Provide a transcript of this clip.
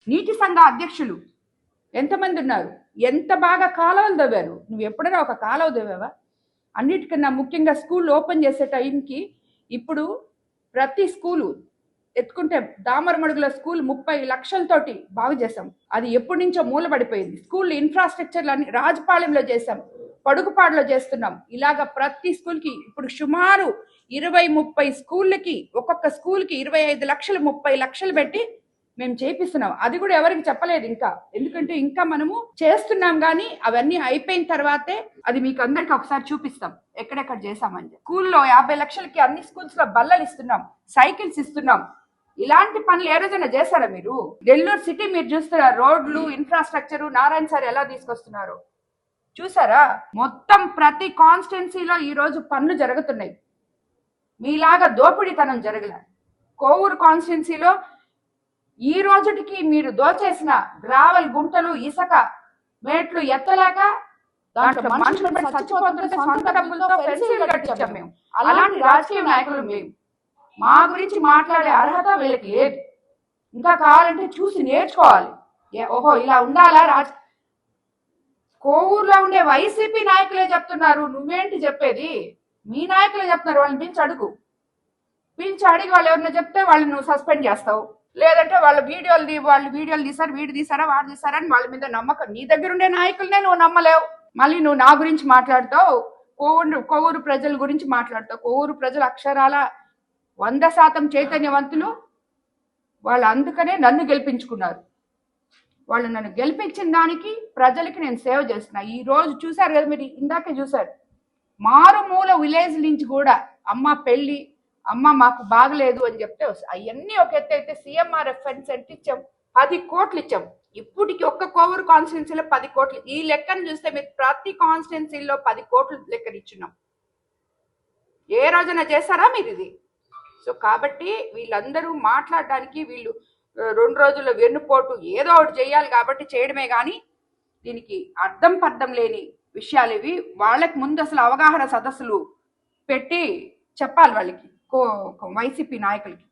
నీటి సంఘ అధ్యక్షులు ఎంతమంది ఉన్నారు? ఎంత బాగా కాలువలు తవ్వారు. నువ్వు ఎప్పుడైనా ఒక కాలువ తవ్వావా? అన్నిటికన్నా ముఖ్యంగా స్కూల్ ఓపెన్ చేసే టైంకి ఇప్పుడు ప్రతి స్కూలు ఎత్తుకుంటే దామరమడుగుల స్కూల్ 30 లక్షలతోటి బాగు చేశాం. అది ఎప్పటి నుంచో మూలబడిపోయింది. స్కూల్ ఇన్ఫ్రాస్ట్రక్చర్లు అన్ని రాజపాలెంలో చేశాం, పడుగుపాడులో చేస్తున్నాం. ఇలాగ ప్రతి స్కూల్కి ఇప్పుడు సుమారు 20-30 స్కూళ్ళకి, ఒక్కొక్క స్కూల్కి 25 లక్షలు 30 లక్షలు పెట్టి మేము చేపిస్తున్నాం. అది కూడా ఎవరికి చెప్పలేదు ఇంకా, ఎందుకంటే ఇంకా మనము చేస్తున్నాం. కానీ అవన్నీ అయిపోయిన తర్వాతే అది మీకు అందరికి ఒకసారి చూపిస్తాం ఎక్కడెక్కడ చేశామని. స్కూల్లో 50 లక్షలకి అన్ని స్కూల్స్ లో బల్లలు ఇస్తున్నాం, సైకిల్స్ ఇస్తున్నాం. ఇలాంటి పనులు ఏ రోజైనా చేశారా మీరు? నెల్లూరు సిటీ మీరు చూస్తున్నారు, రోడ్లు ఇన్ఫ్రాస్ట్రక్చర్ నారాయణ సార్ ఎలా తీసుకొస్తున్నారు చూసారా? మొత్తం ప్రతి కాన్స్టిట్యున్సీలో ఈ రోజు పనులు జరుగుతున్నాయి. మీలాగా దోపిడీతనం జరగల. కోవూరు కాన్స్టిట్యున్సీలో ఈ రోజుకి మీరు దోచేసిన గ్రావెల్ గుంటలు, ఇసుక మేట్లు ఎత్తలేక దాంట్లో మనుషులు చచ్చిపోతుంటే సొంత డబ్బులతో ఫెన్సింగ్ కట్టించాం మేము. అలాంటి రాజకీయ నాయకులు మేము. మా గురించి మాట్లాడే అర్హత వీళ్ళకి లేదు. ఇంకా కావాలంటే చూసి నేర్చుకోవాలి. ఓహో ఇలా ఉండాలా రాజ. కోవూరులో ఉండే వైసీపీ నాయకులే చెప్తున్నారు, నువ్వేంటి చెప్పేది? మీ నాయకులే చెప్తున్నారు. వాళ్ళని పిలిచి అడిగి వాళ్ళు ఎవరైనా చెప్తే వాళ్ళని నువ్వు సస్పెండ్ చేస్తావు, లేదంటే వాళ్ళు వీడియోలు తీసారు, వీడు తీసారా వాడు తీసారా అని వాళ్ళ మీద నమ్మకం. నీ దగ్గర ఉండే నాయకులనే నువ్వు నమ్మలేవు. మళ్ళీ నువ్వు నా గురించి మాట్లాడుతావు, కోవూరు ప్రజల గురించి మాట్లాడతావు. కోవూరు ప్రజలు అక్షరాల 100% చైతన్యవంతులు. వాళ్ళు అందుకనే నన్ను గెలిపించుకున్నారు. వాళ్ళు నన్ను గెలిపించిన దానికి ప్రజలకి నేను సేవ చేస్తున్నా. ఈ రోజు చూసారు కదా మీరు, ఇందాకే చూసారు, మారుమూల విలేజ్ నుంచి కూడా అమ్మ పెళ్లి, అమ్మ మాకు బాగలేదు అని చెప్తే అవన్నీ ఒక ఎత్తు అయితే CMRF ఫండ్స్ అంటే ఇచ్చాం, 10 కోట్లు ఇచ్చాం. ఇప్పటికి ఒక్క కోవూరు కాన్స్టిట్యున్సీలో 10 కోట్లు. ఈ లెక్కను చూస్తే మీరు ప్రతి కాన్స్టిట్యున్సీలో 10 కోట్లు లెక్కన ఇచ్చున్నాం. ఏ రోజున చేస్తారా మీరు ఇది? సో కాబట్టి వీళ్ళందరూ మాట్లాడడానికి వీళ్ళు 2 రోజుల వెన్నుపోటు ఏదో ఒకటి చేయాలి కాబట్టి చేయడమే కానీ దీనికి అర్థం పర్థం లేని విషయాలు ఇవి. వాళ్ళకి ముందు అసలు అవగాహన సదస్సులు పెట్టి చెప్పాలి వాళ్ళకి, వైసీపీ నాయకులకి.